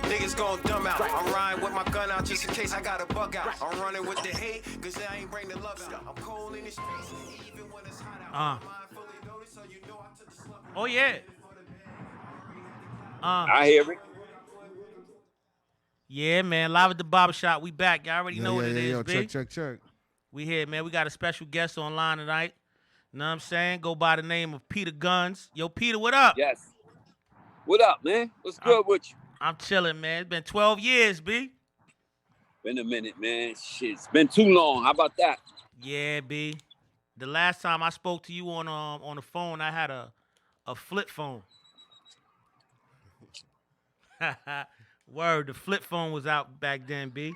niggas gon' dumb out. I'm riding with my gun out just in case I got a bug out. I'm running with the hate, cause I ain't bring the love out. I'm cold in the streets, even when it's hot out. My mind fully loaded, so you know I took the slug out. Oh, yeah. I hear it. Yeah, man. Live at the barbershop. We back. Y'all already know what it is, Yo, B. check. We here, man. We got a special guest online tonight. Know what I'm saying? Go by the name of Peter Guns. Yo, Peter, what up? Yes. What up, man? What's good with you? I'm chilling, man. It's been 12 years, B. Been a minute, man. Shit, it's been too long. How about that? Yeah, B. The last time I spoke to you on the phone, I had a flip phone. Word, the flip phone was out back then, B.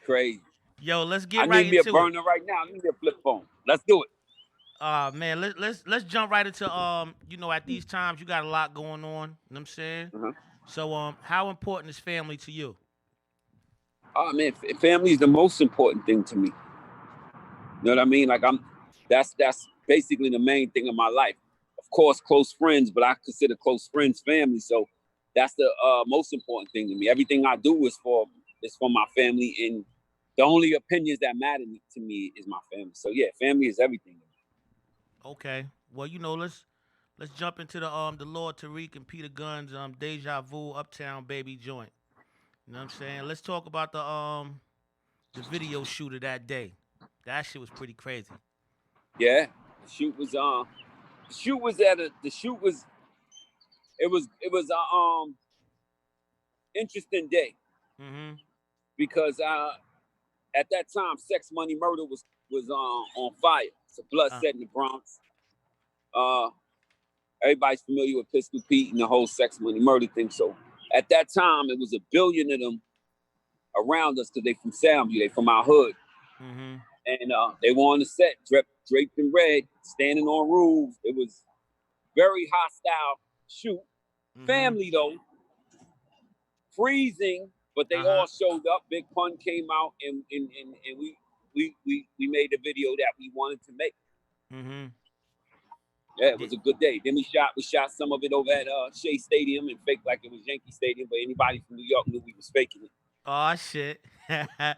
Crazy. Yo, let's get I right need me into a burner right now. I need me a flip phone. Let's do it. Man, let's jump right into at these times you got a lot going on. You know what I'm saying? Uh-huh. So how important is family to you? Oh man, family is the most important thing to me. You know what I mean? Like that's basically the main thing in my life. Of course, close friends, but I consider close friends family. So that's the most important thing to me. Everything I do is for my family, and the only opinions that matter to me is my family. So yeah, family is everything to me. Okay. Well, let's jump into the Lord Tariq and Peter Guns Deja Vu Uptown Baby joint. You know what I'm saying? Let's talk about the video shoot of that day. That shit was pretty crazy. Yeah, the shoot was interesting day. Mm-hmm. Because at that time, Sex Money Murder was on fire. It's a blood set in the Bronx. Everybody's familiar with Pistol Pete and the whole Sex Money Murder thing. So at that time, it was a billion of them around us because they from Soundview, they from our hood. Mm-hmm. And they were on the set, draped in red, standing on roofs. It was very hostile shoot. Mm-hmm. Family though, freezing, but they all showed up. Big Pun came out, and we made the video that we wanted to make. Mm-hmm. Yeah, it was a good day. Then we shot some of it over at Shea Stadium and faked like it was Yankee Stadium, but anybody from New York knew we was faking it. Oh shit! I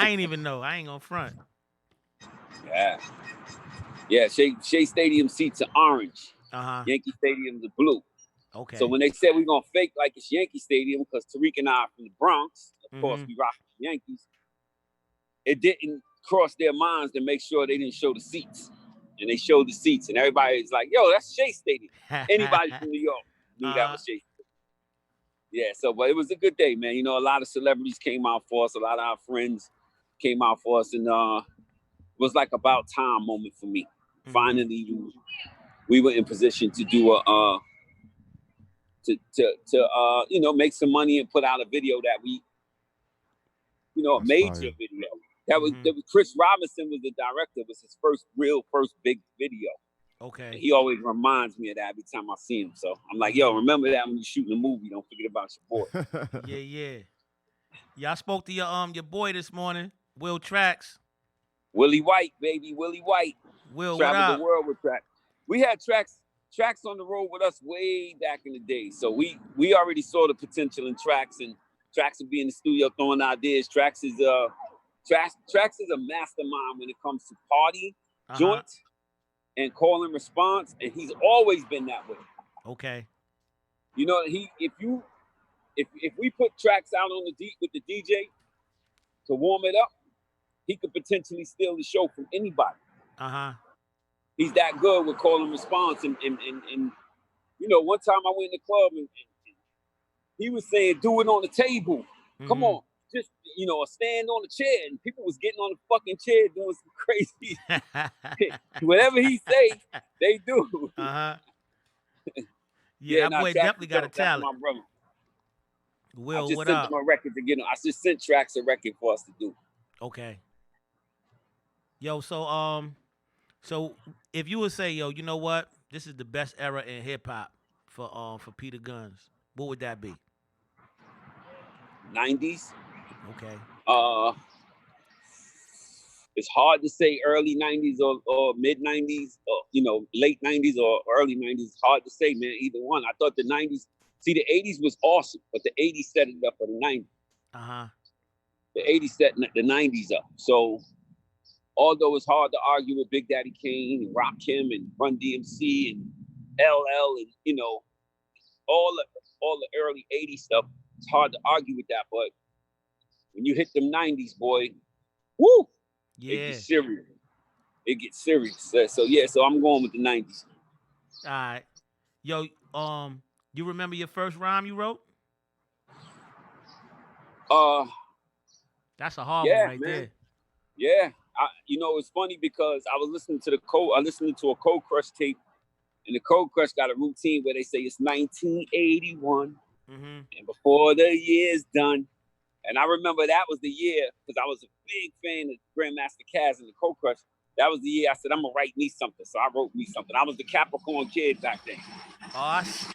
ain't even know. I ain't gonna front. Yeah. Shea Stadium seats are orange. Yankee Stadium's are blue. Okay. So when they said we're gonna fake like it's Yankee Stadium, because Tariq and I are from the Bronx, of course we rock the Yankees. It didn't cross their minds to make sure they didn't show the seats. And they showed the seats, and everybody's like, yo, that's Shea Stadium. Anybody from New York knew that was Shea Stadium. Yeah, but it was a good day, man. You know, a lot of celebrities came out for us. A lot of our friends came out for us. And it was like about time moment for me. Mm-hmm. Finally, we were in position to do make some money and put out a video that we, a major video. That was Chris Robinson was the director. It was his first big video. Okay. And he always reminds me of that every time I see him. So I'm like, yo, remember that when you're shooting a movie. Don't forget about your boy. Yeah, I spoke to your boy this morning, Will Trax. Willie White, baby, Willie White. Will, traveled the world with Trax. We had Trax on the road with us way back in the day. So we already saw the potential in Trax, and Trax would be in the studio throwing ideas. Trax is a mastermind when it comes to party joints and call and response, and he's always been that way. Okay. You know, if we put Trax out on with the DJ to warm it up, he could potentially steal the show from anybody. He's that good with call and response, and one time I went in the club and he was saying, "Do it on the table. Come on." Just, stand on the chair, and people was getting on the fucking chair doing some crazy whatever he say, they do. That boy definitely got a talent. My brother. Will, I just what sent up? him a record to get him. I just sent Trax a record for us to do. Okay. Yo, so if you would say, yo, you know what? This is the best era in hip hop for Peter Guns, what would that be? 90s. Okay. It's hard to say early 90s or mid 90s or late 90s or early 90s. It's hard to say, man, either one. I thought the 90s See, the 80s was awesome, but the 80s set it up for the 90s. Uh-huh. The 80s set the 90s up. So although it's hard to argue with Big Daddy Kane and Rakim and Run DMC and LL and, you know, all the early 80s stuff, it's hard to argue with that. But when you hit them 90s, boy, woo, Yeah. it gets serious. It gets serious. So yeah, so I'm going with the 90s. All right. Yo, you remember your first rhyme you wrote? That's a hard one right man. there. Yeah. You know, it's funny because I was listening to a Cold Crush tape, and the Cold Crush got a routine where they say it's 1981, and before the year's done. And I remember that was the year, because I was a big fan of Grandmaster Caz and the Cold Crush. That was the year I said, I'm going to write me something. So I wrote me something. I was the Capricorn kid back then. Awesome.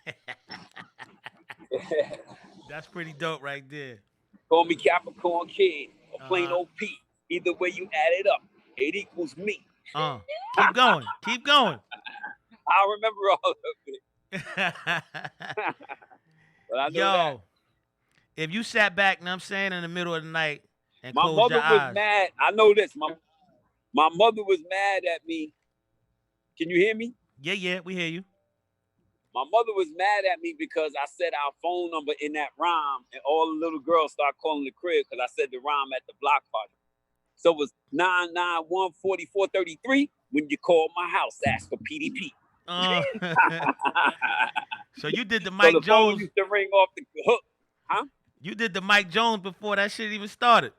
That's pretty dope right there. Call me Capricorn kid or plain old P. Either way you add it up, it equals me. Keep going. Keep going. I remember all of it. But I know that. If you sat back, you know what I'm saying, in the middle of the night and my closed your eyes. mother was mad. I know this. My mother was mad at me. Can you hear me? Yeah, we hear you. My mother was mad at me because I said our phone number in that rhyme, and all the little girls start calling the crib because I said the rhyme at the block party. So it was 991-4433. When you call my house, ask for PDP. So you did the Mike so the Jones. phone used to ring off the hook. Huh? You did the Mike Jones before that shit even started.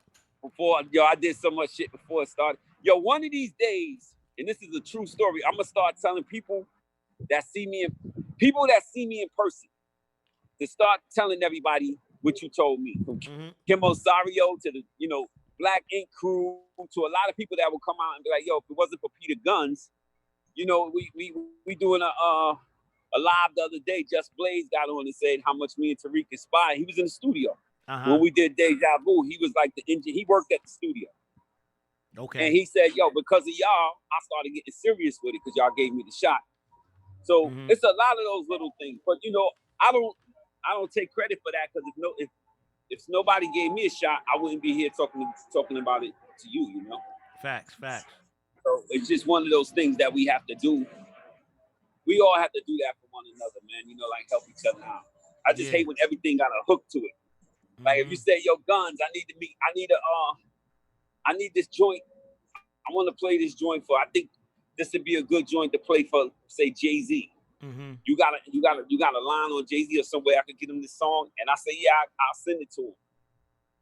I did so much shit before it started. Yo, one of these days, and this is a true story, I'm gonna start telling people that see me in person to start telling everybody what you told me. From Kim Osario to the, Black Ink Crew, to a lot of people that will come out and be like, yo, if it wasn't for Peter Guns, we doing a live the other day. Just Blaze got on and said how much me and Tariq inspired. He was in the studio. When we did Deja Vu, he was like the engineer. He worked at the studio. Okay. And he said, yo, because of y'all, I started getting serious with it because y'all gave me the shot. So it's a lot of those little things. But, I don't take credit for that, because if nobody gave me a shot, I wouldn't be here talking about it to you, Facts. So it's just one of those things that we have to do. We all have to do that for one another, man. Like help each other out. I just hate when everything got a hook to it. Like if you say, yo, Guns, I need this joint. I want to play this joint I think this would be a good joint to play for, say, Jay-Z. You got a line on Jay-Z or somewhere I could get him this song, and I say, yeah, I'll send it to him.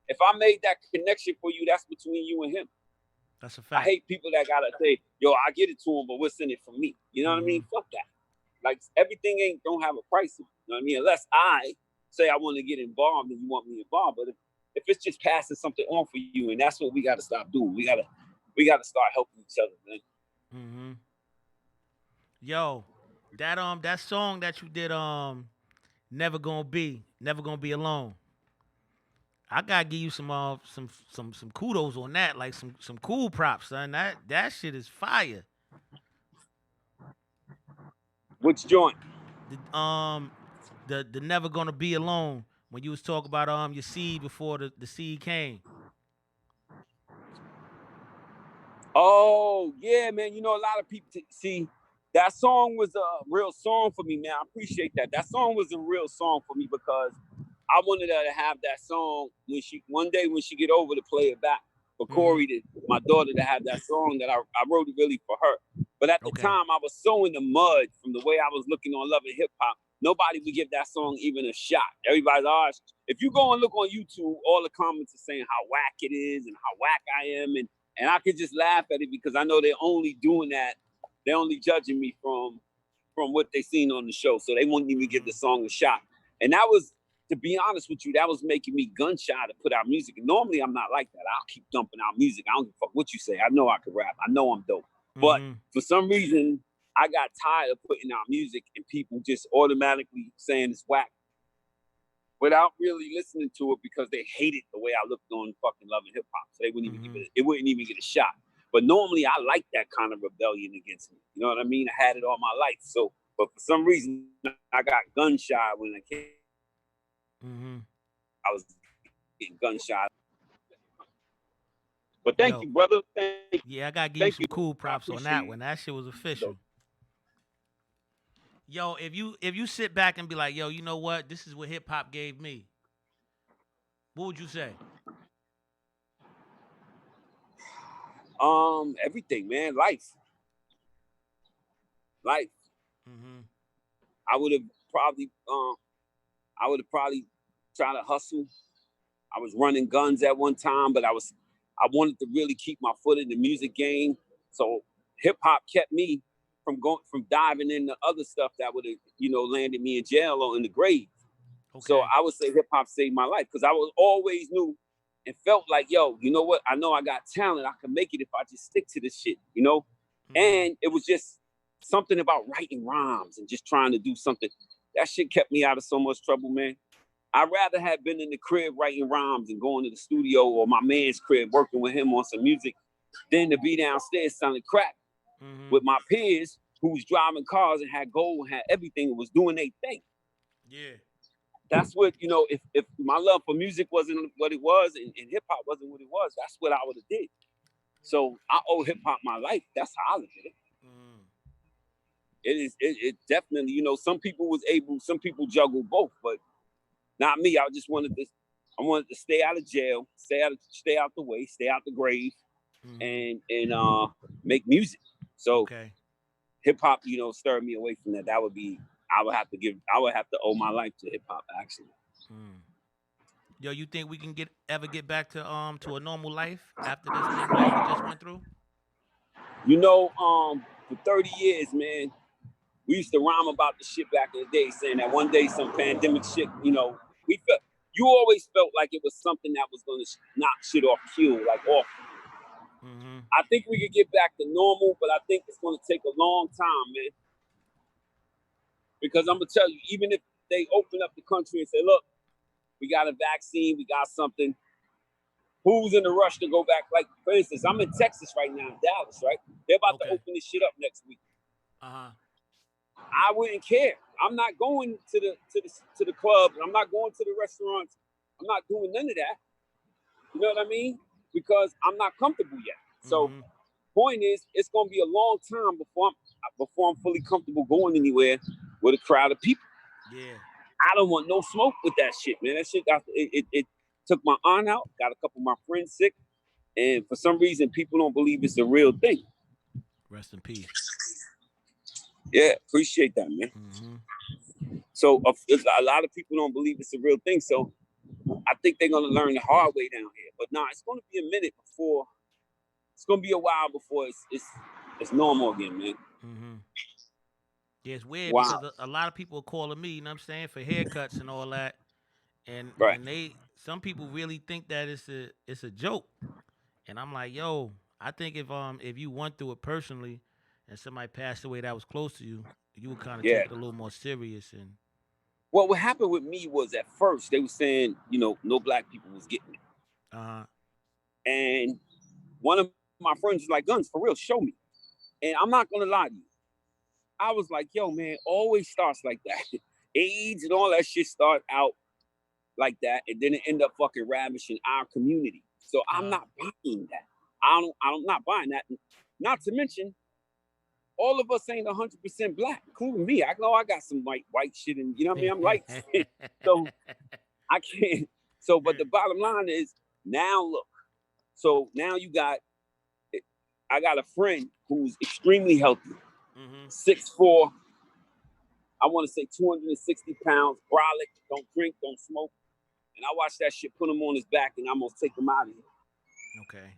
If I made that connection for you, that's between you and him. That's a fact. I hate people that gotta say, yo, I get it to him, but we'll send it from me. You know what I mean? Fuck that. Like everything don't have a price. You know what I mean? Unless I say I want to get involved and you want me involved, but if it's just passing something on for you, and that's what we got to stop doing. We gotta start helping each other, man. Yo, that song that you did, Never Gonna Be Alone. I gotta give you some kudos on that, like some cool props, son. That shit is fire. Which joint? The Never Gonna Be Alone, when you was talking about your seed before the seed came. Oh yeah, man. A lot of people see that song was a real song for me, man. I appreciate that. That song was a real song for me because I wanted her to have that song when she get over to play it back for Corey, my daughter, to have that song that I wrote it really for her. But at the time, I was so in the mud from the way I was looking on Love and Hip Hop. Nobody would give that song even a shot. Everybody's if you go and look on YouTube, all the comments are saying how whack it is and how whack I am, and I could just laugh at it because I know they're only doing that. They're only judging me from what they seen on the show, so they won't even give the song a shot. And that was, to be honest with you, that was making me gun shy to put out music. And normally I'm not like that. I'll keep dumping out music. I don't give a fuck what you say. I know I can rap. I know I'm dope. But for some reason, I got tired of putting out music and people just automatically saying it's whack without really listening to it because they hated the way I looked on fucking Love and Hip Hop. So they wouldn't even it wouldn't even get a shot. But normally I like that kind of rebellion against me. You know what I mean? I had it all my life. But for some reason I got gun shy when it I was getting gunshot. But thank Yo, you, brother. Thank yeah, I gotta give you thank some you. cool I props on appreciate that you. one. That shit was official. Yo, if you sit back and be like, yo, you know what? This is what hip hop gave me. What would you say? Everything, man. Life. Mm-hmm. I would have probably tried to hustle. I was running guns at one time, but I wanted to really keep my foot in the music game. So hip hop kept me from diving into other stuff that would have, landed me in jail or in the grave. Okay. So I would say hip hop saved my life because I was always knew and felt like, yo, you know what? I know I got talent. I can make it if I just stick to this shit, And it was just something about writing rhymes and just trying to do something. That shit kept me out of so much trouble, man. I'd rather have been in the crib writing rhymes and going to the studio or my man's crib working with him on some music than to be downstairs selling crack with my peers who was driving cars and had gold and had everything and was doing their thing. Yeah. That's what, if my love for music wasn't what it was and hip hop wasn't what it was, that's what I would have did. So I owe hip hop my life. That's how I look at it. It definitely, some people juggle both, but not me. I wanted to stay out of jail, stay out the way, stay out the grave, and make music. So hip hop, stirred me away from that. That would be I would have to owe my life to hip hop actually. Yo, you think we can ever get back to a normal life after this thing that we just went through? For 30 years, man, we used to rhyme about the shit back in the day, saying that one day some pandemic shit, you always felt like it was something that was going to knock shit off off. I think we could get back to normal, but I think it's going to take a long time, man. Because I'm going to tell you, even if they open up the country and say, look, we got a vaccine, we got something, who's in the rush to go back? Like, for instance, I'm in Texas right now, Dallas, right? They're about to open this shit up next week. I wouldn't care. I'm not going to the clubs. I'm not going to the restaurants. I'm not doing none of that. You know what I mean? Because I'm not comfortable yet. So, point is, it's gonna be a long time before I'm fully comfortable going anywhere with a crowd of people. Yeah. I don't want no smoke with that shit, man. That shit it took my aunt out, got a couple of my friends sick, and for some reason, people don't believe it's a real thing. Rest in peace. Yeah, appreciate that, man. So a lot of people don't believe it's a real thing. So I think they're gonna learn the hard way down here. But it's gonna be a minute before. It's gonna be a while before it's normal again, man. Yeah, it's weird because a lot of people are calling me, you know what I'm saying, for haircuts and all that, and some people really think that it's a joke, and I'm like, yo, I think if you went through it personally, and somebody passed away that was close to you, you would kind of take it a little more serious. And what happened with me was at first they were saying, no black people was getting it, and one of my friends was like, Guns, for real, show me. And I'm not gonna lie to you, I was like, yo, man, always starts like that. AIDS and all that shit start out like that, and then it end up fucking ravishing our community. So I'm not buying that. I'm not buying that. Not to mention, all of us ain't 100% black, including me. I know I got some white shit, and you know what I mean. I'm light, so I can't. So, but the bottom line is, now look. So now I got a friend who's extremely healthy, 6'4". I want to say 260 pounds, brolic, don't drink, don't smoke. And I watched that shit put him on his back and almost take him out of here. Okay.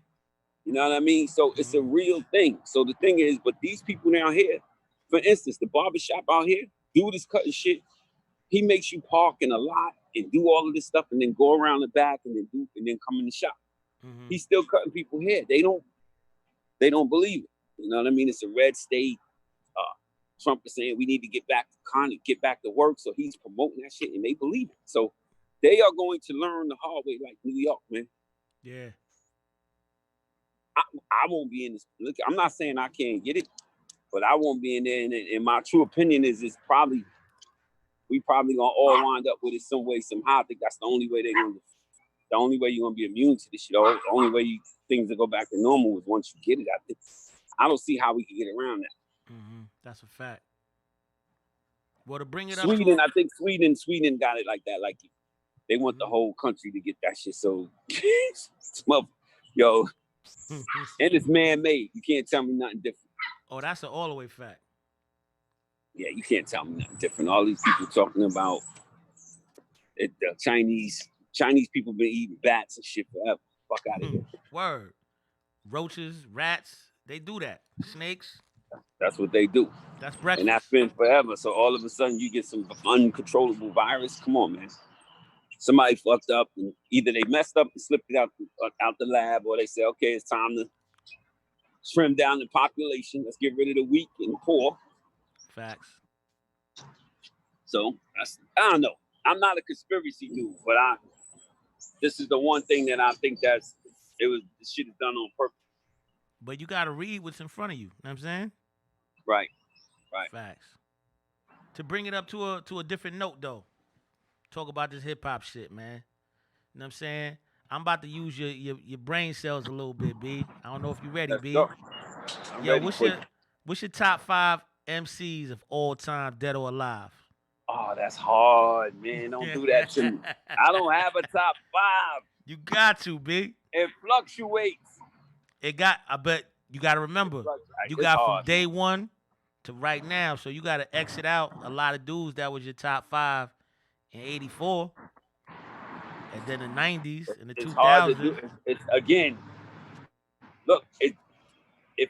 You know what I mean? So it's a real thing. So the thing is, but these people down here, for instance, the barbershop out here, dude is cutting shit. He makes you park in a lot and do all of this stuff and then go around the back and then come in the shop. He's still cutting people hair. They don't believe it. You know what I mean? It's a red state. Trump is saying we need to get back to work. So he's promoting that shit and they believe it. So they are going to learn the hard way, like New York, man. Yeah. I won't be in this. Look, I'm not saying I can't get it, but I won't be in there. And my true opinion is it's probably we probably gonna all wind up with it some way, somehow. I think that's the only way the only way you're gonna be immune to this shit. The only way things will go back to normal is once you get it. I don't see how we can get around that. Mm-hmm. That's a fact. Well, to bring it up Sweden, to I think Sweden got it like that. Like they want the whole country to get that shit. So, yo, and it's man-made. You can't tell me nothing different. Oh, that's an all the way fact. Yeah, you can't tell me nothing different. All these people talking about it, the Chinese people been eating bats and shit forever. Fuck out of here. Word. Roaches, rats, they do that. Snakes. That's what they do. That's breakfast. And that's been forever. So all of a sudden you get some uncontrollable virus. Come on, man. Somebody fucked up and either they messed up and slipped it out the lab, or they say, okay, it's time to trim down the population. Let's get rid of the weak and the poor. Facts. So I don't know. I'm not a conspiracy dude, but this is the one thing that I think this shit is done on purpose. But you gotta read what's in front of you. Know what I'm saying? Right. Facts. To bring it up to a different note though. Talk about this hip hop shit, man. You know what I'm saying? I'm about to use your brain cells a little bit, B. I don't know if you ready, Let's B. go. Yo, what's your top 5 MCs of all time, dead or alive? Oh, that's hard, man. Don't do that to me. I don't have a top 5. You got to, B. It fluctuates. I bet you got to remember, you got hard, from day one to right now, so you got to exit out a lot of dudes that was your top 5 in 84, and then the 90s and the 2000s. Hard to do. It's again, look, it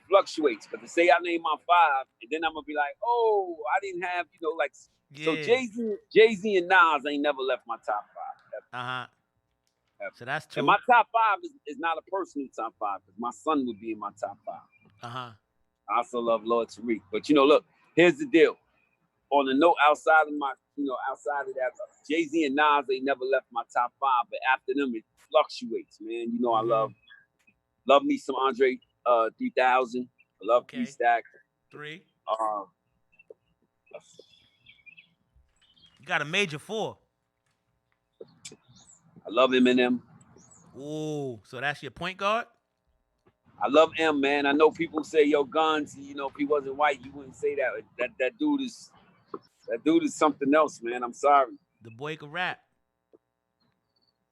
fluctuates. Because to say I name my 5, and then I'm gonna be like, oh, I didn't have, like. Yeah. So Jay-Z and Nas ain't never left my top 5. So that's 2. And my top 5 is not a personal top 5, because my son would be in my top 5. I also love Lord Tariq. But look, here's the deal. On the note, outside of that, Jay-Z and Nas ain't never left my top 5, but after them it fluctuates, man. I love me some Andre 3000. I love P-Stack. 3. You got a major 4. I love Eminem. Ooh, so that's your point guard? I love M, man. I know people say, yo, Guns, if he wasn't white, you wouldn't say that. That dude is something else, man. I'm sorry. The boy can rap.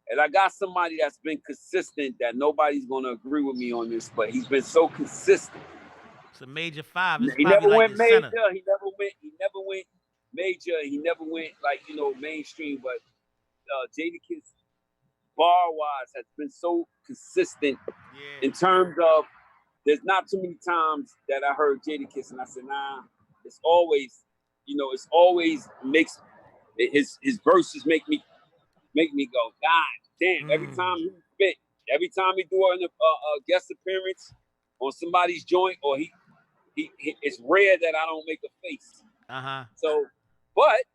And I got somebody that's been consistent that nobody's going to agree with me on this, but he's been so consistent. It's a major 5. It's he never like went major. Center. He never went major. He never went mainstream. But Jadakiss, bar-wise, has been so consistent in terms of there's not too many times that I heard Jadakiss and I said, nah, it's always makes his verses make me go, God damn. Every time he spit, every time he do a guest appearance on somebody's joint, or he it's rare that I don't make a face. So, but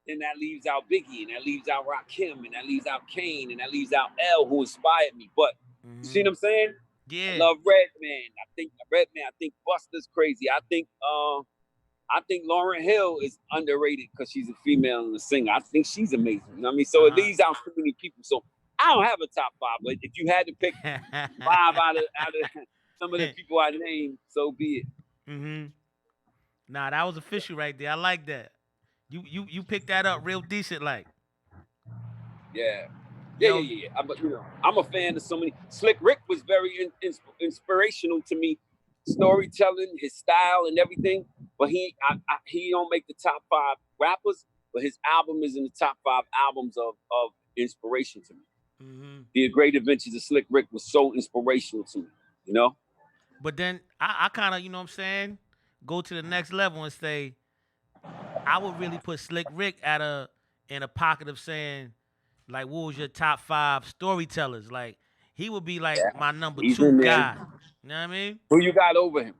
then that leaves out Biggie, and that leaves out Rakim, and that leaves out Kane, and that leaves out L, who inspired me. But you see what I'm saying? Yeah. I love Redman. I think Busta's crazy. I think Lauryn Hill is underrated because she's a female and a singer. I think she's amazing. You know what I mean? So it leaves out too many people. So I don't have a top 5, but if you had to pick 5 out of some of the people I named, so be it. Nah, that was official right there. I like that. You picked that up real decent, like. Yeah. I'm a fan of so many. Slick Rick was very inspirational to me, storytelling, his style, and everything. But he don't make the top 5 rappers, but his album is in the top 5 albums of inspiration to me. The Great Adventures of Slick Rick was so inspirational to me, But then I kind of, you know what I'm saying, go to the next level and say, I would really put Slick Rick in a pocket of saying, like, what was your top 5 storytellers? Like, he would be like my number 2 guy. You know what I mean? Who you got over him?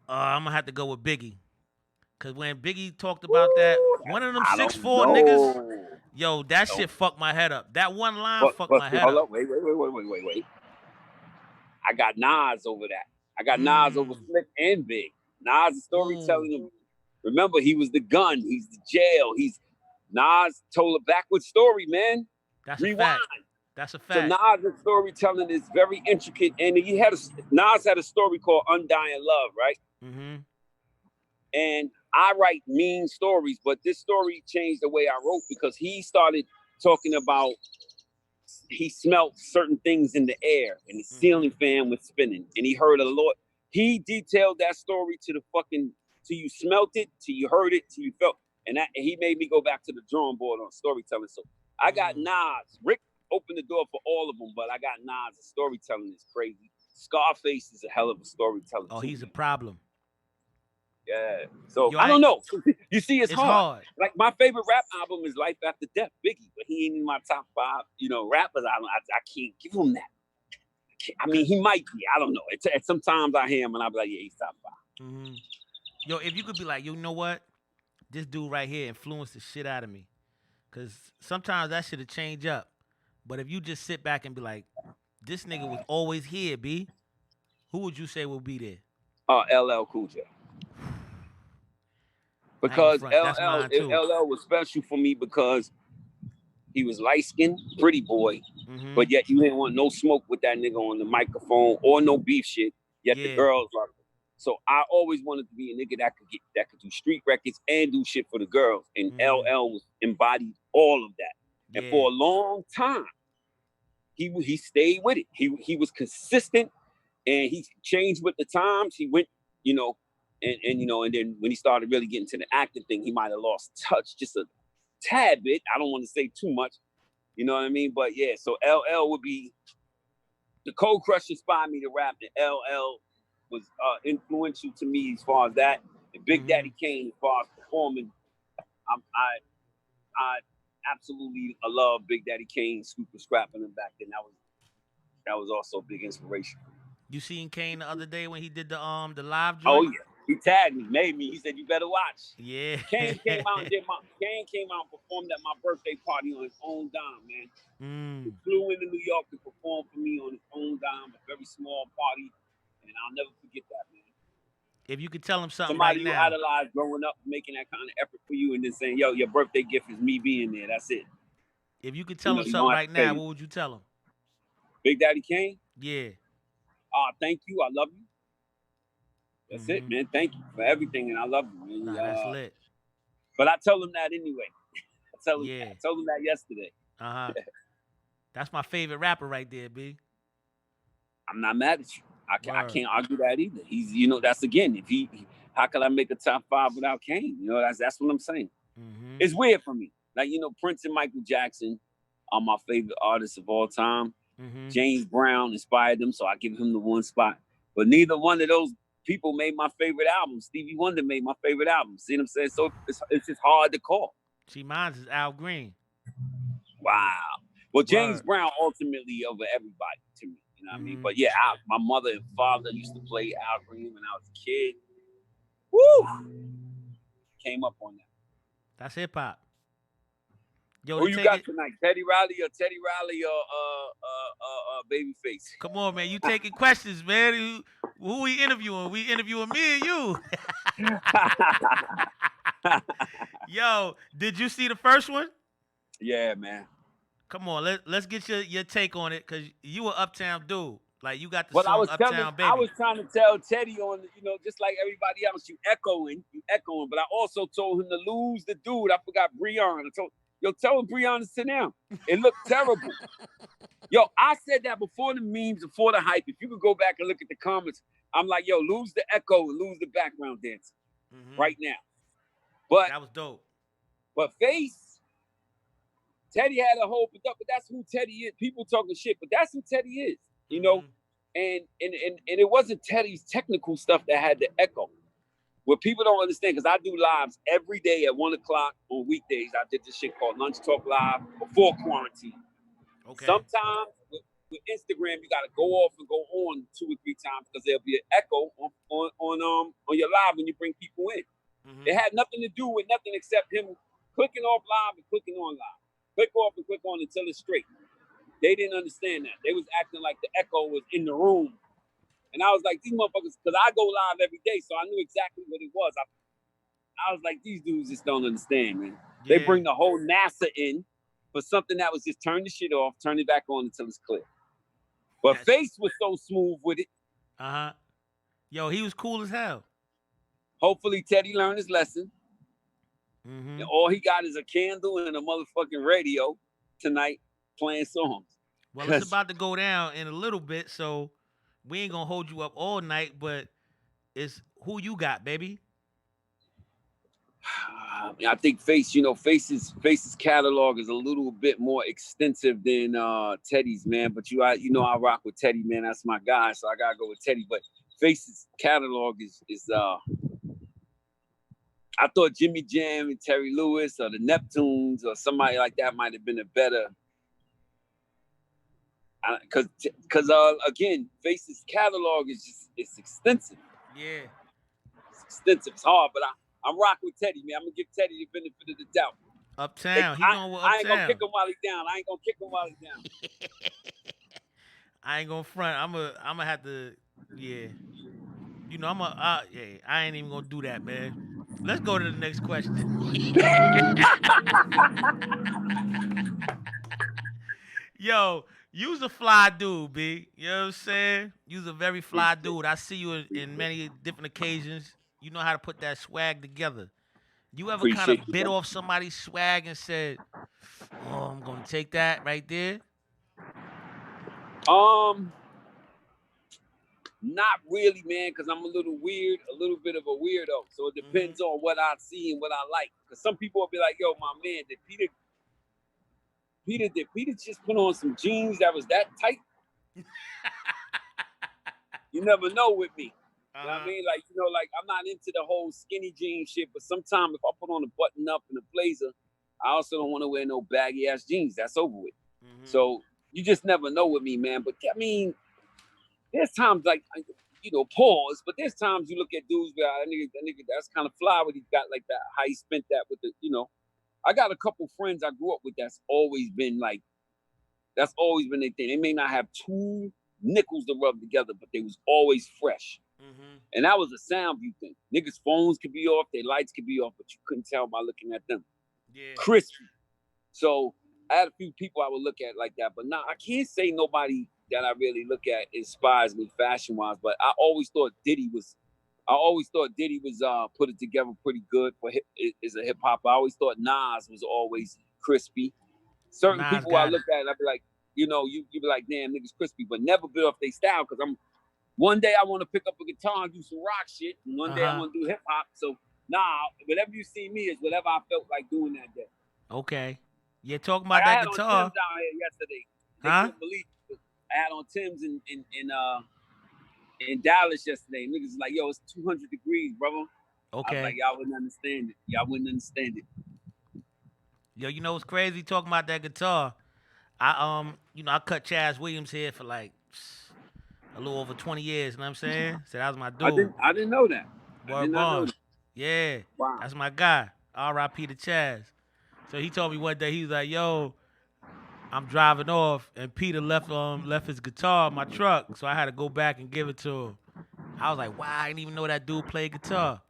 I'm gonna have to go with Biggie. Cause when Biggie talked about that, one of them 6'4" niggas, yo, that shit fucked my head up. That one line fucked my head up. Wait. I got Nas over that. I got Nas over Slick and Big. Nas is storytelling. Remember, he was the gun. He's the jail. Nas told a backwards story, man. That's Rewind. a fact. That's a fact. So Nas' storytelling is very intricate, and Nas had a story called Undying Love, right? Mm-hmm. And I write mean stories, but this story changed the way I wrote because he started talking about he smelled certain things in the air, and the ceiling fan was spinning, and he heard a lot. He detailed that story to the fucking till you smelt it, till you heard it, till you felt, and he made me go back to the drawing board on storytelling. So I got Nas. Rick opened the door for all of them, but I got Nas. The storytelling is crazy. Scarface is a hell of a storyteller. Oh, too, he's man. a problem. Yeah. So Yo, I don't know. You see, it's hard. hard. Like my favorite rap album is Life After Death, Biggie, but he ain't in my top 5. Rappers. I can't give him that. I mean, he might be. I don't know. Sometimes I hear him and I be like, yeah, he's top 5. Mm-hmm. Yo, if you could be like, you know what, this dude right here influenced the shit out of me, cause sometimes that shit'll change up. But if you just sit back and be like, this nigga was always here, B, who would you say will be there? LL Cool J. Because LL was special for me because he was light-skinned, pretty boy, but yet you didn't want no smoke with that nigga on the microphone or no beef shit. Yet the girls loved him. So I always wanted to be a nigga that could do street records and do shit for the girls. And LL embodied all of that. And for a long time, he stayed with it. He was consistent, and he changed with the times. He went, and then when he started really getting to the acting thing, he might have lost touch just a tad bit. I don't want to say too much, you know what I mean? But yeah, so LL would be the Cold Crush inspired me to rap, and LL was influential to me as far as that. And Big Daddy Kane, as far as performing, I absolutely love Big Daddy Kane, Scoop and Scrapping him back then. That was also a big inspiration. You seen Kane the other day when he did the live joint? Oh yeah, he tagged me, made me. He said you better watch. Yeah. Kane came out and performed at my birthday party on his own dime, man. He flew into New York to perform for me on his own dime, a very small party, and I'll never forget that, man. If you could tell him something Somebody right you now. idolized growing up, making that kind of effort for you, and then saying, yo, your birthday gift is me being there. That's it. If you could tell him something right now, what would you tell him? Big Daddy Kane? Yeah. Thank you. I love you. That's it, man. Thank you for everything, and I love you, man. Nah, that's lit. But I tell him that anyway. I told him that yesterday. That's my favorite rapper right there, B. I'm not mad at you. I can't argue that either. He's, that's again, how can I make a top 5 without Kane? That's what I'm saying. It's weird for me. Like, Prince and Michael Jackson are my favorite artists of all time. James Brown inspired them, so I give him the one spot. But neither one of those people made my favorite album. Stevie Wonder made my favorite album. See what I'm saying? So it's just hard to call. See, mine is Al Green. Wow. Well, James Brown ultimately over everybody to me. You know what I mean? But yeah, my mother and father used to play Al Green when I was a kid. Woo! Came up on that. That's hip hop. Yo, who you got tonight? Teddy Riley or Babyface? Come on, man. You taking questions, man. Who we interviewing? We interviewing me and you. Yo, did you see the first one? Yeah, man. Come on, let's get your take on it, because you an Uptown dude. Like, you got the song Uptown Baby. I was trying to tell Teddy on, just like everybody else, you echoing, but I also told him to lose the dude. I forgot Breon. I told, tell him Breon to sit down. It looked terrible. Yo, I said that before the memes, before the hype. If you could go back and look at the comments, I'm like, yo, lose the echo and lose the background dance right now. But that was dope. But Face, Teddy had a whole production, but that's who Teddy is. People talking shit, but that's who Teddy is, And it wasn't Teddy's technical stuff that had the echo. What people don't understand, because I do lives every day at 1 o'clock on weekdays. I did this shit called Lunch Talk Live before quarantine. Okay. Sometimes with Instagram, you got to go off and go on 2 or 3 times because there'll be an echo on your live when you bring people in. It had nothing to do with nothing except him clicking off live and clicking on live. Click off and click on until it's straight. They didn't understand that. They was acting like the echo was in the room. And I was like, these motherfuckers, because I go live every day, so I knew exactly what it was. I was like, these dudes just don't understand, man. Yeah. They bring the whole NASA in for something that was just turn the shit off, turn it back on until it's clear. But Face was so smooth with it. Yo, he was cool as hell. Hopefully Teddy learned his lesson. Mm-hmm. And all he got is a candle and a motherfucking radio tonight playing songs. Well, it's about to go down in a little bit, so we ain't gonna hold you up all night, but it's who you got, baby. I think Face's catalog is a little bit more extensive than Teddy's, man. But I rock with Teddy, man. That's my guy, so I gotta go with Teddy. But Face's catalog is I thought Jimmy Jam and Terry Lewis or the Neptunes or somebody like that might have been a better. Because again, Face's catalog is it's extensive. Yeah, it's extensive. It's hard, but I'm rocking with Teddy, man. I'm gonna give Teddy the benefit of the doubt. Uptown, I ain't gonna kick him while he's down. I ain't gonna front. I'm gonna have to. Yeah, I ain't even gonna do that, man. Let's go to the next question. Yo, you's a fly dude, B. You know what I'm saying? You's a very fly dude. I see you in many different occasions. You know how to put that swag together. You ever kind of bit off somebody's swag and said, "Oh, I'm gonna take that right there"? Not really, man, because I'm a little weird, a little bit of a weirdo. So it depends on what I see and what I like. Because some people will be like, "Yo, my man, did Peter just put on some jeans that was that tight?" You never know with me. You know what I mean? Like, I'm not into the whole skinny jean shit, but sometimes if I put on a button up and a blazer, I also don't want to wear no baggy ass jeans. That's over with. Mm-hmm. So you just never know with me, man. But I mean, there's times like, pause, but there's times you look at dudes where that nigga, that's kind of fly what he got, like that, how he spent that with the, I got a couple friends I grew up with that's always been their thing. They may not have two nickels to rub together, but they was always fresh. Mm-hmm. And that was a sound view thing. Niggas' phones could be off, their lights could be off, but you couldn't tell by looking at them. Yeah. Crispy. So I had a few people I would look at like that, but I can't say nobody that I really look at inspires me fashion-wise, but I always thought Diddy was put it together pretty good as a hip-hop. I always thought Nas was always crispy. Certain people I look at, I'd be like, you be like, damn, niggas crispy, but never bit off their style, because one day I want to pick up a guitar and do some rock shit, and one day I want to do hip-hop. So, whatever you see me is whatever I felt like doing that day. Okay. You're talking about that guitar. I had on Tim's down here yesterday. They couldn't believe it. I had on Tim's in Dallas yesterday. Niggas was like, yo, it's 200 degrees, brother. Okay. I was like, y'all wouldn't understand it. Yo, you know what's crazy talking about that guitar? I cut Chaz Williams' hair for like a little over 20 years, you know what I'm saying? So that was my dude. I didn't know that. Yeah. Wow. That's my guy. R.I.P. to Chaz. So he told me one day, he was like, yo, I'm driving off, and Peter left his guitar in my truck, so I had to go back and give it to him. I was like, wow, I didn't even know that dude played guitar.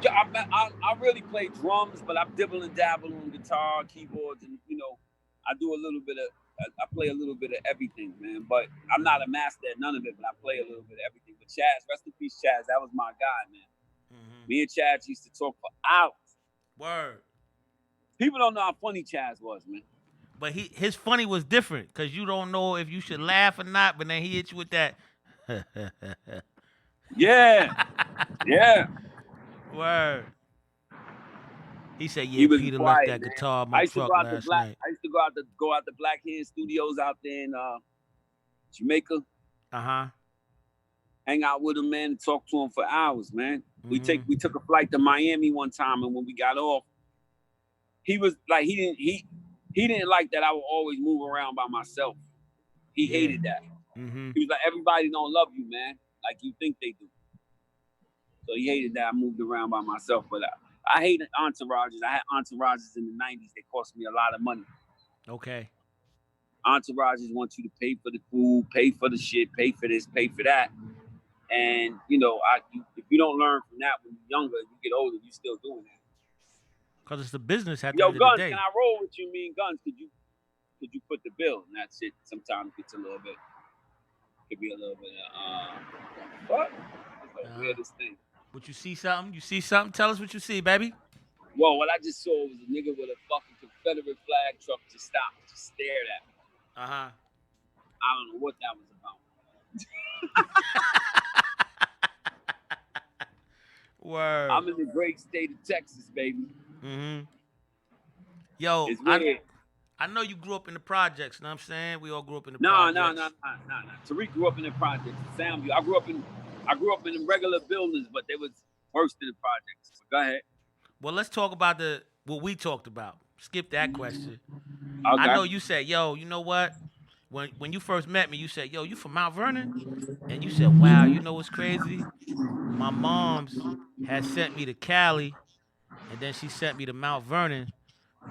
Yeah, I really play drums, but I dibble and dabble on guitar, keyboards, and I play a little bit of everything, man. But I'm not a master at none of it, but I play a little bit of everything. But Chaz, rest in peace, Chaz, that was my guy, man. Mm-hmm. Me and Chaz used to talk for hours. Word. People don't know how funny Chaz was, man. But his funny was different, because you don't know if you should laugh or not, but then he hit you with that. Yeah. Yeah. Word. He said, yeah, Peter left that guitar in my truck last night. I used to go out to Black Hand Studios out there in Jamaica. Uh-huh. Hang out with him, man, and talk to him for hours, man. Mm-hmm. We took a flight to Miami one time, and when we got off, he was like, he didn't like that I would always move around by myself. He hated that. Mm-hmm. He was like, everybody don't love you, man, like you think they do. So he hated that I moved around by myself. But I hated entourages. I had entourages in the 90s. They cost me a lot of money. Okay. Entourages want you to pay for the food, pay for the shit, pay for this, pay for that. And if you don't learn from that when you're younger, you get older, you're still doing that. Because it's the business at the Yo, end of Guns, the day. can I roll with you? Me and Guns, could you put the bill? And that shit sometimes gets a little bit. Could be a little bit. What? Weirdest thing. But you see something? You see something? Tell us what you see, baby. Well, what I just saw was a nigga with a fucking Confederate flag truck just stopped, just stared at me. I don't know what that was about. Word. I'm in the great state of Texas, baby. Yo, it's weird. I know you grew up in the projects, you know what I'm saying? We all grew up in the projects. No. Tariq grew up in the projects. Soundview. I grew up in the regular buildings, but they was worse than the projects. So go ahead. Well, let's talk about what we talked about. Skip that question. Okay. I know you said, yo, you know what? When you first met me, you said, yo, you from Mount Vernon? And you said, wow, you know what's crazy? My mom's had sent me to Cali, and then she sent me to Mount Vernon.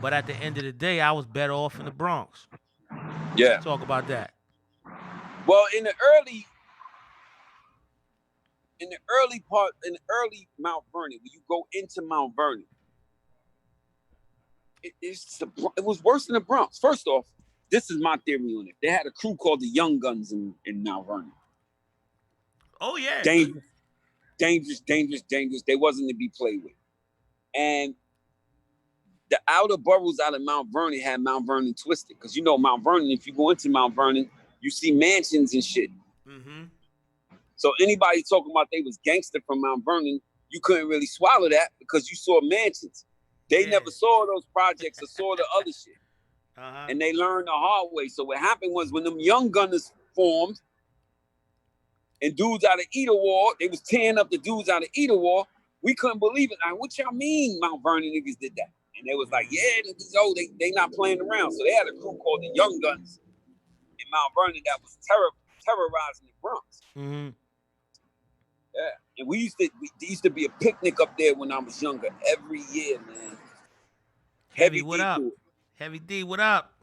But at the end of the day, I was better off in the Bronx. Yeah. Let's talk about that. Well, in the early Mount Vernon, when you go into Mount Vernon, it was worse than the Bronx. First off, this is my theory on it. They had a crew called the Young Guns in Mount Vernon. Oh, yeah. Dangerous. They wasn't to be played with. And the outer boroughs out of Mount Vernon had Mount Vernon twisted. Because Mount Vernon, if you go into Mount Vernon, you see mansions and shit. So anybody talking about they was gangster from Mount Vernon, you couldn't really swallow that because you saw mansions. They never saw those projects or saw the other shit. And they learned the hard way. So what happened was when them Young Gunners formed and dudes out of Etowah, they was tearing up the dudes out of Etowah, we couldn't believe it. Like, what y'all mean Mount Vernon niggas did that? And they was like, they not playing around. So they had a crew called the Young Guns in Mount Vernon that was terrorizing the Bronx. Yeah, and there used to be a picnic up there when I was younger every year, man. Heavy, what up? Heavy D, what up?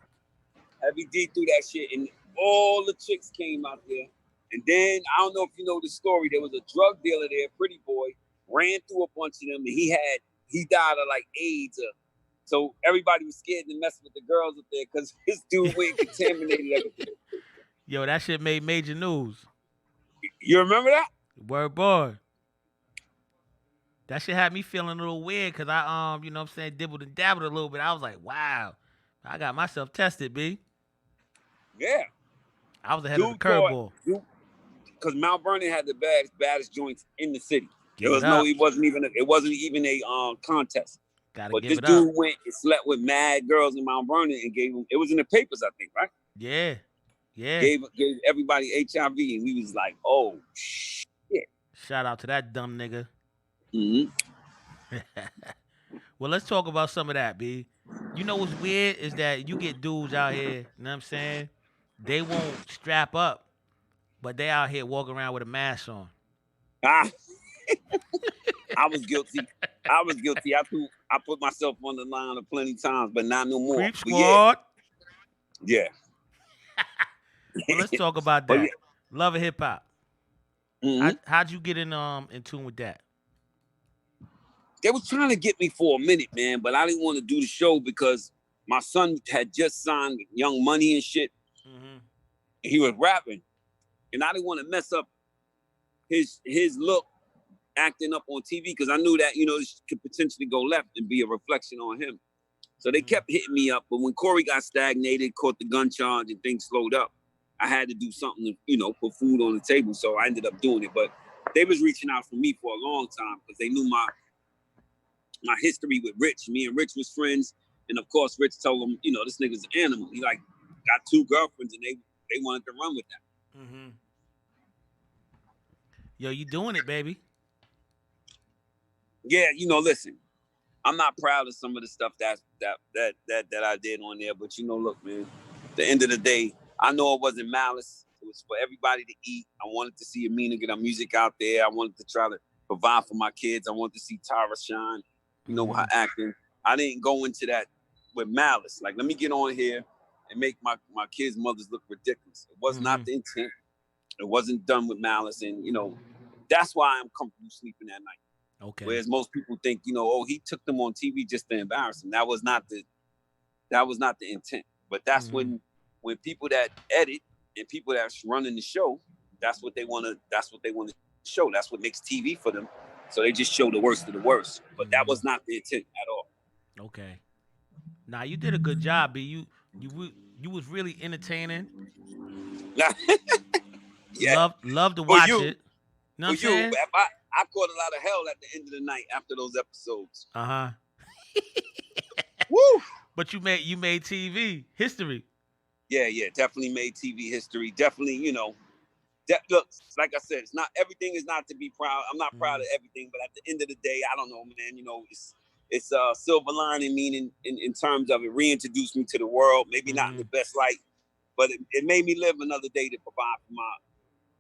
Heavy D threw that shit, and all the chicks came out there. And then, I don't know if you know the story, there was a drug dealer there, Pretty Boy, ran through a bunch of them, and he died of like AIDS. So everybody was scared to mess with the girls up there because his dude went and contaminated everything. Yo, that shit made major news. You remember that? Word boy. That shit had me feeling a little weird because I, you know what I'm saying, dibbled and dabbled a little bit. I was like, wow, I got myself tested, B. Yeah. I was ahead of the curveball. Because Mount Vernon had the baddest joints in the city. It wasn't even a contest. But this dude went and slept with mad girls in Mount Vernon and gave them, it was in the papers, I think, right? Yeah. Gave everybody HIV, and we was like, oh, shit. Shout out to that dumb nigga. Well, let's talk about some of that, B. You know what's weird is that you get dudes out here, you know what I'm saying? They won't strap up, but they out here walking around with a mask on. I was guilty. I put myself on the line plenty times, but not no more. Creep squad. Yeah. Well, let's talk about that. Love of hip hop. How'd you get in tune with that? They was trying to get me for a minute, man, but I didn't want to do the show because my son had just signed Young Money and shit. He was rapping, and I didn't want to mess up his look acting up on TV because I knew that this could potentially go left and be a reflection on him. So they kept hitting me up, but when Corey got stagnated, caught the gun charge, and things slowed up, I had to do something to put food on the table. So I ended up doing it, but they was reaching out for me for a long time because they knew my history with Rich. Me and Rich was friends, and of course Rich told him, this nigga's an animal. He got 2 girlfriends, and they wanted to run with that. Yo, you doing it, baby? Yeah, listen, I'm not proud of some of the stuff that I did on there, but look, man, at the end of the day, I know it wasn't malice. It was for everybody to eat. I wanted to see Amina get her music out there. I wanted to try to provide for my kids. I wanted to see Tara shine, her acting. I didn't go into that with malice. Like, let me get on here and make my kids' mothers look ridiculous. It was not the intent. It wasn't done with malice. And, That's why I'm comfortable sleeping at night. Okay. Whereas most people think, oh, he took them on TV just to embarrass them. That was not the intent. But that's when people that edit and people that's running the show, that's what they want to show. That's what makes TV for them. So they just show the worst of the worst. But that was not the intent at all. Okay. Now you did a good job, B. You was really entertaining. Yeah. Love to watch it. You know what I'm saying? I caught a lot of hell at the end of the night after those episodes. Woo! But you made TV history. Yeah, definitely made TV history. Definitely, look, like I said, it's not everything is not to be proud. I'm not proud of everything, but at the end of the day, I don't know, man. It's a silver lining, meaning in terms of it reintroduced me to the world. Maybe not in the best light, but it made me live another day to provide for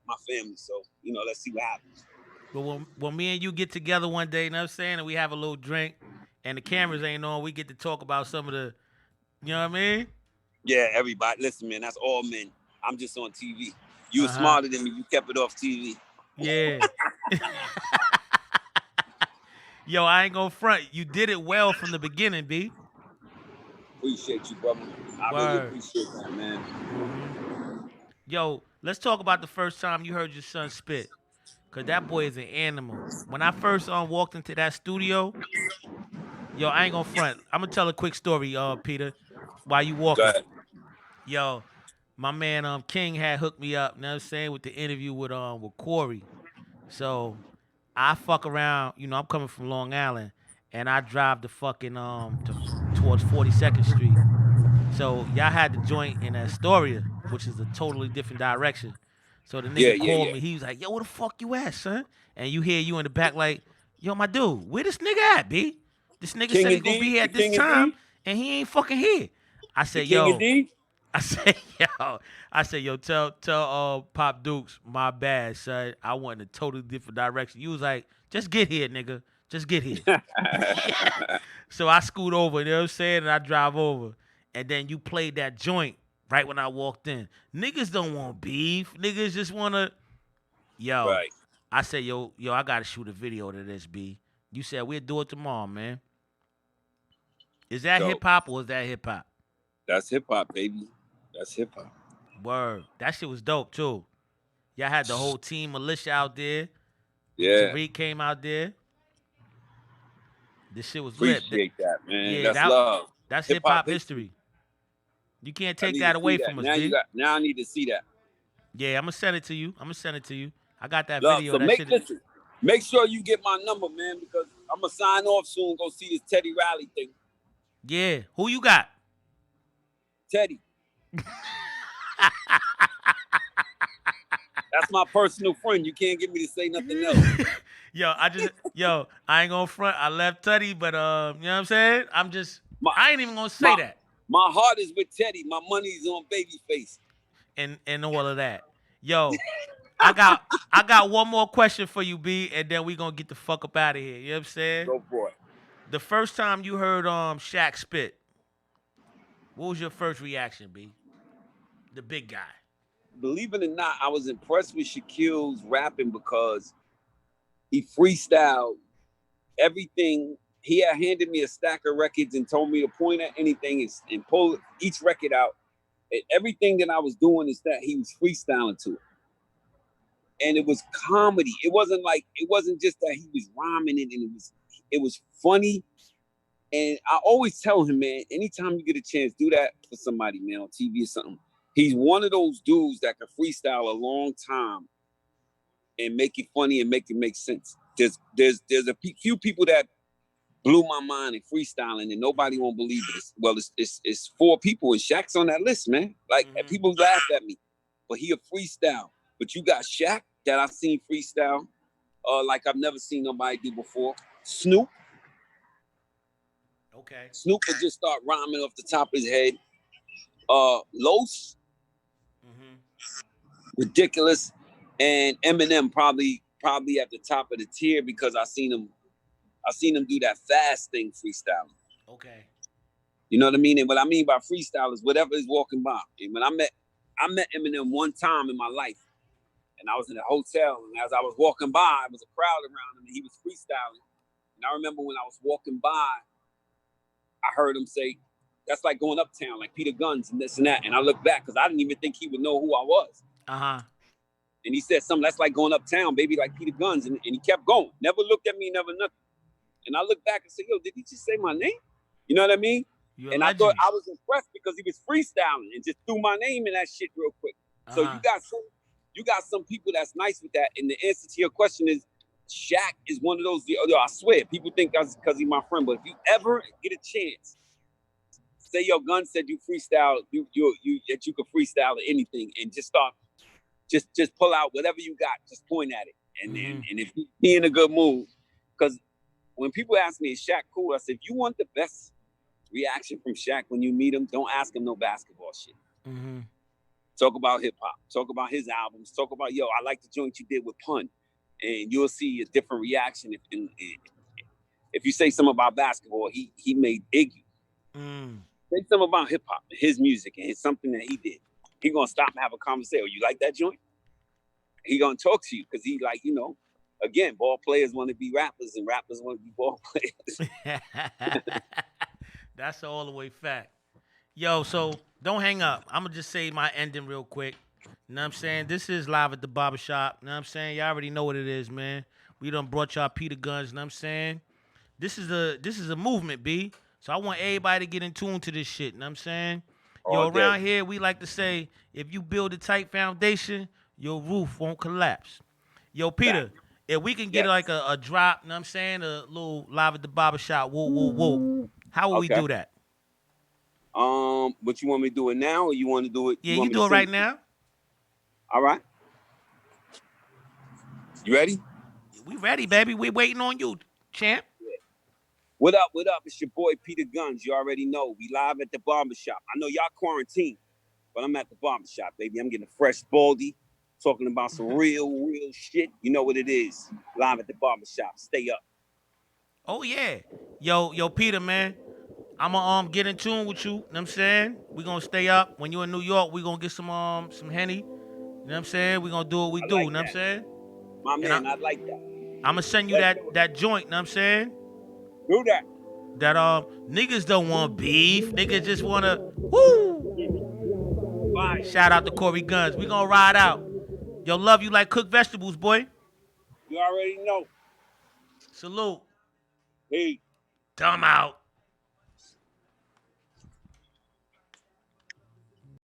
my family. So let's see what happens. But when me and you get together one day, you know what I'm saying, and we have a little drink, and the cameras ain't on, we get to talk about some of the, you know what I mean? Yeah, everybody. Listen, man, that's all men. I'm just on TV. You were smarter than me. You kept it off TV. Yeah. Yo, I ain't gonna front. You did it well from the beginning, B. Appreciate you, brother. I really appreciate that, man. Yo, let's talk about the first time you heard your son spit. Cause that boy is an animal. When I first walked into that studio, yo, I ain't gonna front. I'm gonna tell a quick story, Peter, while you walking. Go ahead. Yo, my man King had hooked me up, you know what I'm saying, with the interview with Corey. So I fuck around, I'm coming from Long Island, and I drive the fucking towards 42nd Street. So y'all had the joint in Astoria, which is a totally different direction. So the nigga called me. He was like, "Yo, where the fuck you at, son?" And you hear you in the back like, "Yo, my dude, where this nigga at, B? This nigga said he gonna be here at this time, and he ain't fucking here." I said, "Yo." I said, yo, tell Pop Dukes, my bad, son. I went in a totally different direction. You was like, just get here, nigga. Just get here. So I scoot over, you know what I'm saying? And I drive over. And then you played that joint right when I walked in. Niggas don't want beef. Niggas just want to, Right. I said, yo, I got to shoot a video to this, B. You said, we'll do it tomorrow, man. Is that hip-hop or is that hip-hop? That's hip-hop, baby. That's hip-hop. Word. That shit was dope, too. Y'all had the whole team militia out there. Yeah. Tariq came out there. This shit was Appreciate that, man. Yeah, that's love. That's hip-hop history. You can't take that away from us, B. Now I need to see that. Yeah, I'm going to send it to you. I got that love. video. So that make sure you get my number, man, because I'm going to sign off soon, go see this Teddy Riley thing. Yeah. Who you got? Teddy. That's my personal friend. You can't get me to say nothing else. I ain't gonna front. I left Teddy, but you know what I'm saying? I ain't even gonna say that. My heart is with Teddy. My money's on Babyface. And all of that. Yo, I got one more question for you, B, and then we gonna get the fuck up out of here. You know what I'm saying? Go for it. The first time you heard Shaq spit, what was your first reaction, B? The big guy. Believe it or not, I was impressed with Shaquille's rapping because he freestyled everything. He had handed me a stack of records and told me to point at anything and pull each record out. And everything that I was doing is that he was freestyling to it. And it was comedy. It wasn't just that he was rhyming it, and it was funny. And I always tell him, man, anytime you get a chance, do that for somebody, man, on TV or something. He's one of those dudes that can freestyle a long time and make it funny and make it make sense. There's a few people that blew my mind in freestyling, and nobody won't believe it. It's 4 people, and Shaq's on that list, man. Like, people laugh at me, but he a freestyle. But you got Shaq that I've seen freestyle, like I've never seen nobody do before. Snoop. Okay. Snoop would just start rhyming off the top of his head. Los. Ridiculous. And Eminem probably at the top of the tier because I seen him do that fast thing freestyling. Okay. You know what I mean? And what I mean by freestyle is whatever is walking by. And when I met Eminem one time in my life, and I was in a hotel, and as I was walking by, there was a crowd around him, and he was freestyling. And I remember when I was walking by, I heard him say, "That's like going uptown, like Peter Guns and this and that." And I looked back because I didn't even think he would know who I was. And he said something, "That's like going uptown, baby, like Peter Guns." And he kept going. Never looked at me, never nothing. And I looked back and said, "Yo, did he just say my name?" You know what I mean? And I thought I was impressed because he was freestyling and just threw my name in that shit real quick. So you got some people that's nice with that. And the answer to your question is, Shaq is one of those. I swear, people think that's because he's my friend. But if you ever get a chance, say your gun said you freestyle, that you could freestyle or anything, and just start, just pull out whatever you got, just point at it, and if he in a good mood, because when people ask me, is Shaq cool? I said, if you want the best reaction from Shaq when you meet him, don't ask him no basketball shit. Talk about hip hop. Talk about his albums. Talk about, yo, I like the joint you did with Pun. And you'll see a different reaction if you say something about basketball. He made Iggy. Say something about hip hop, his music, and it's something that he did. He gonna stop and have a conversation. Oh, you like that joint? He gonna talk to you because he like, again, ball players want to be rappers and rappers want to be ball players. That's all the way fact. Yo, so don't hang up. I'm gonna just say my ending real quick. You know what I'm saying? This is Live at the Barbershop. You know what I'm saying? Y'all already know what it is, man. We done brought y'all Peter Guns. You know what I'm saying? This is a movement, B. So I want everybody to get in tune to this shit. You know what I'm saying? Yo, around here, we like to say, if you build a tight foundation, your roof won't collapse. Yo, Peter, if we can get like a drop, you know what I'm saying? A little Live at the Barbershop, whoa, whoa, whoa. How will we do that? But you want me to do it now or you want to do it? Yeah, you do it right now. All right. You ready? We ready, baby. We waiting on you, champ. What up? What up? It's your boy Peter Guns. You already know. We live at the barbershop. I know y'all quarantined, but I'm at the barbershop, baby. I'm getting a fresh baldy, talking about some real shit. You know what it is. Live at the barbershop. Stay up. Oh yeah. Yo, Peter, man. I'ma get in tune with you. You know what I'm saying? We gonna stay up. When you in New York, we gonna get some Henny. You know what I'm saying? We gonna do what we do. You know what I'm saying? My man, I like that. I'ma send you that joint. You know what I'm saying? Do that. That niggas don't want beef. Niggas just wanna woo. Bye. Shout out to Corey Guns. We gonna ride out. Yo, love you like cooked vegetables, boy. You already know. Salute. Hey. Dumb out.